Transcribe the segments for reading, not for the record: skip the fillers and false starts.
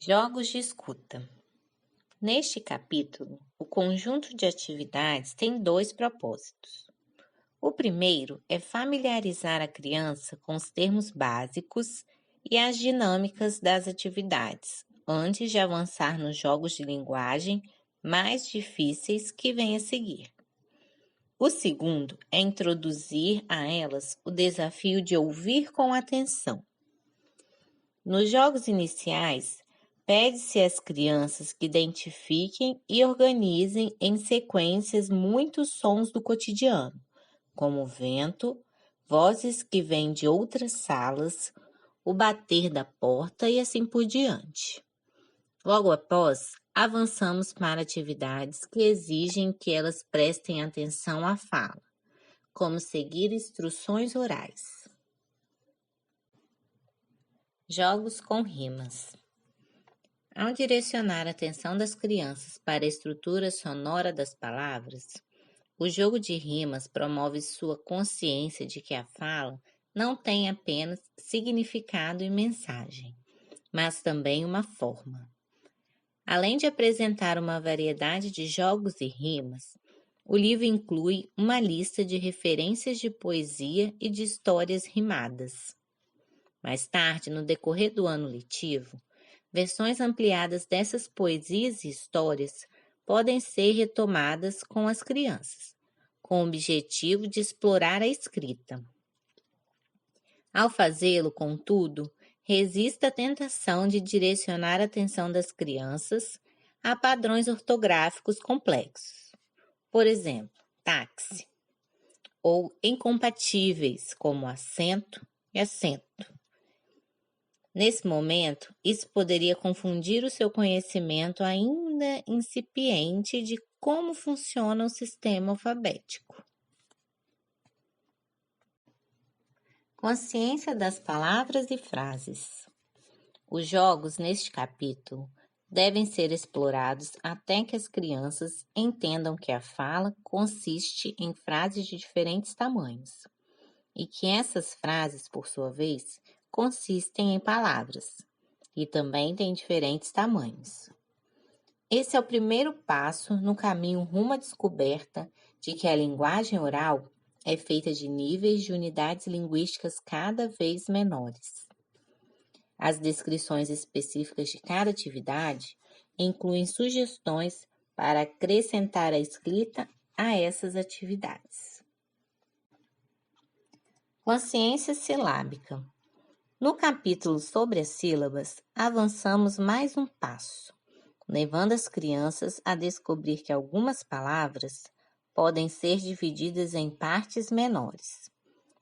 Jogos de escuta. Neste capítulo, o conjunto de atividades tem dois propósitos. O primeiro é familiarizar a criança com os termos básicos e as dinâmicas das atividades, antes de avançar nos jogos de linguagem mais difíceis que vêm a seguir. O segundo é introduzir a elas o desafio de ouvir com atenção. Nos jogos iniciais, pede-se às crianças que identifiquem e organizem em sequências muitos sons do cotidiano, como o vento, vozes que vêm de outras salas, o bater da porta e assim por diante. Logo após, avançamos para atividades que exigem que elas prestem atenção à fala, como seguir instruções orais. Jogos com rimas. Ao direcionar a atenção das crianças para a estrutura sonora das palavras, o jogo de rimas promove sua consciência de que a fala não tem apenas significado e mensagem, mas também uma forma. Além de apresentar uma variedade de jogos e rimas, o livro inclui uma lista de referências de poesia e de histórias rimadas. Mais tarde, no decorrer do ano letivo, versões ampliadas dessas poesias e histórias podem ser retomadas com as crianças, com o objetivo de explorar a escrita. Ao fazê-lo, contudo, resiste à tentação de direcionar a atenção das crianças a padrões ortográficos complexos. Por exemplo, táxi, ou incompatíveis, como acento e acento. Nesse momento, isso poderia confundir o seu conhecimento ainda incipiente de como funciona o sistema alfabético. Consciência das palavras e frases. Os jogos neste capítulo devem ser explorados até que as crianças entendam que a fala consiste em frases de diferentes tamanhos e que essas frases, por sua vez, consistem em palavras e também têm diferentes tamanhos. Esse é o primeiro passo no caminho rumo à descoberta de que a linguagem oral é feita de níveis de unidades linguísticas cada vez menores. As descrições específicas de cada atividade incluem sugestões para acrescentar a escrita a essas atividades. Consciência silábica. No capítulo sobre as sílabas, avançamos mais um passo, levando as crianças a descobrir que algumas palavras podem ser divididas em partes menores,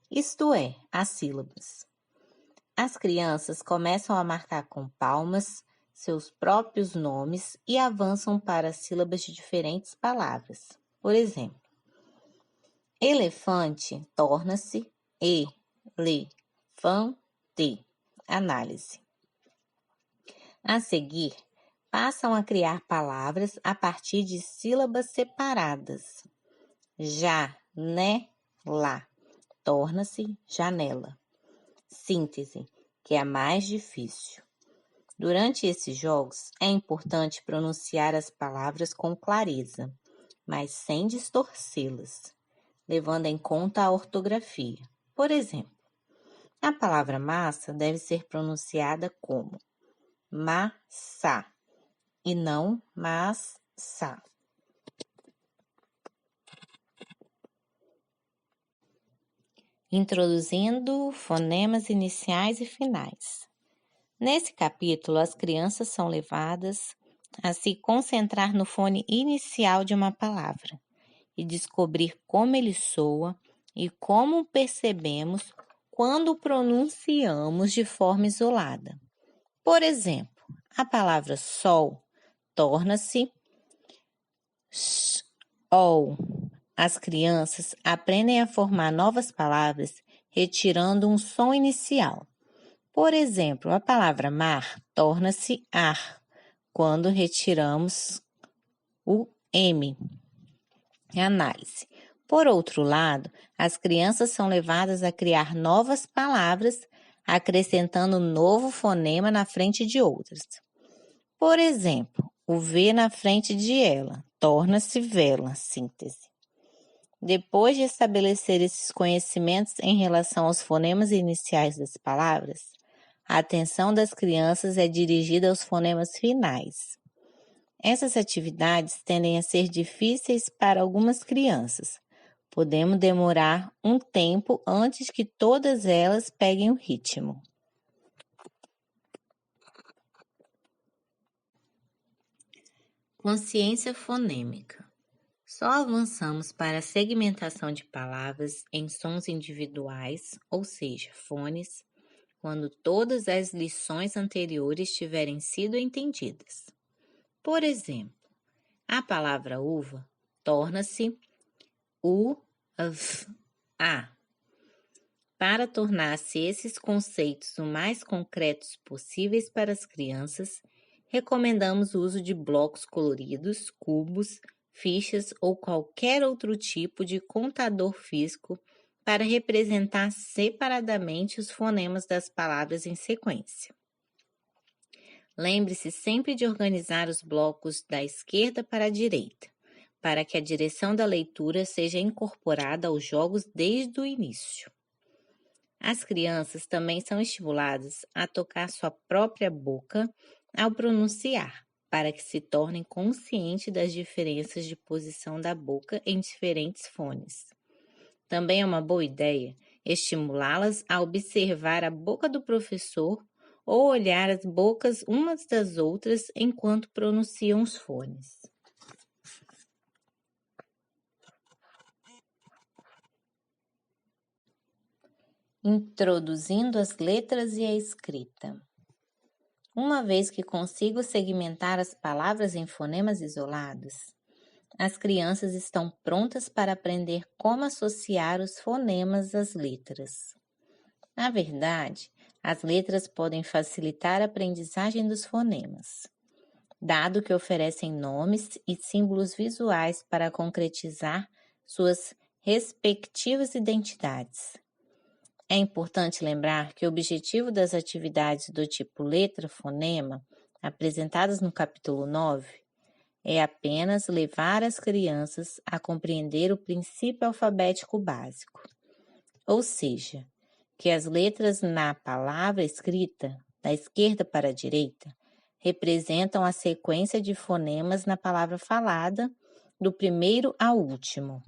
isto é, as sílabas. As crianças começam a marcar com palmas seus próprios nomes e avançam para as sílabas de diferentes palavras. Por exemplo, elefante torna-se elefante. Análise. A seguir, passam a criar palavras a partir de sílabas separadas. Janela torna-se janela. Síntese, que é a mais difícil. Durante esses jogos, é importante pronunciar as palavras com clareza, mas sem distorcê-las, levando em conta a ortografia. Por exemplo, a palavra massa deve ser pronunciada como massa e não massa. Introduzindo fonemas iniciais e finais. Nesse capítulo, as crianças são levadas a se concentrar no fone inicial de uma palavra e descobrir como ele soa e como percebemos quando pronunciamos de forma isolada. Por exemplo, a palavra sol torna-se sol. As crianças aprendem a formar novas palavras retirando um som inicial. Por exemplo, a palavra mar torna-se ar quando retiramos o M. Análise. Por outro lado, as crianças são levadas a criar novas palavras, acrescentando um novo fonema na frente de outras. Por exemplo, o V na frente de ela torna-se vela, síntese. Depois de estabelecer esses conhecimentos em relação aos fonemas iniciais das palavras, a atenção das crianças é dirigida aos fonemas finais. Essas atividades tendem a ser difíceis para algumas crianças. Podemos demorar um tempo antes que todas elas peguem o ritmo. Consciência fonêmica. Só avançamos para a segmentação de palavras em sons individuais, ou seja, fones, quando todas as lições anteriores tiverem sido entendidas. Por exemplo, a palavra uva torna-se u-v-a. Para tornar-se esses conceitos o mais concretos possíveis para as crianças, recomendamos o uso de blocos coloridos, cubos, fichas ou qualquer outro tipo de contador físico para representar separadamente os fonemas das palavras em sequência. Lembre-se sempre de organizar os blocos da esquerda para a direita, para que a direção da leitura seja incorporada aos jogos desde o início. As crianças também são estimuladas a tocar sua própria boca ao pronunciar, para que se tornem conscientes das diferenças de posição da boca em diferentes fones. Também é uma boa ideia estimulá-las a observar a boca do professor ou olhar as bocas umas das outras enquanto pronunciam os fones. Introduzindo as letras e a escrita. Uma vez que consigo segmentar as palavras em fonemas isolados, as crianças estão prontas para aprender como associar os fonemas às letras. Na verdade, as letras podem facilitar a aprendizagem dos fonemas, dado que oferecem nomes e símbolos visuais para concretizar suas respectivas identidades. É importante lembrar que o objetivo das atividades do tipo letra-fonema, apresentadas no capítulo 9, é apenas levar as crianças a compreender o princípio alfabético básico, ou seja, que as letras na palavra escrita, da esquerda para a direita, representam a sequência de fonemas na palavra falada, do primeiro ao último.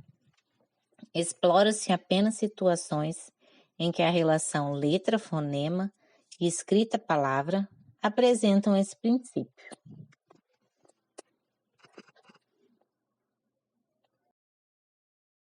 Explora-se apenas situações em que a relação letra-fonema e escrita-palavra apresentam esse princípio.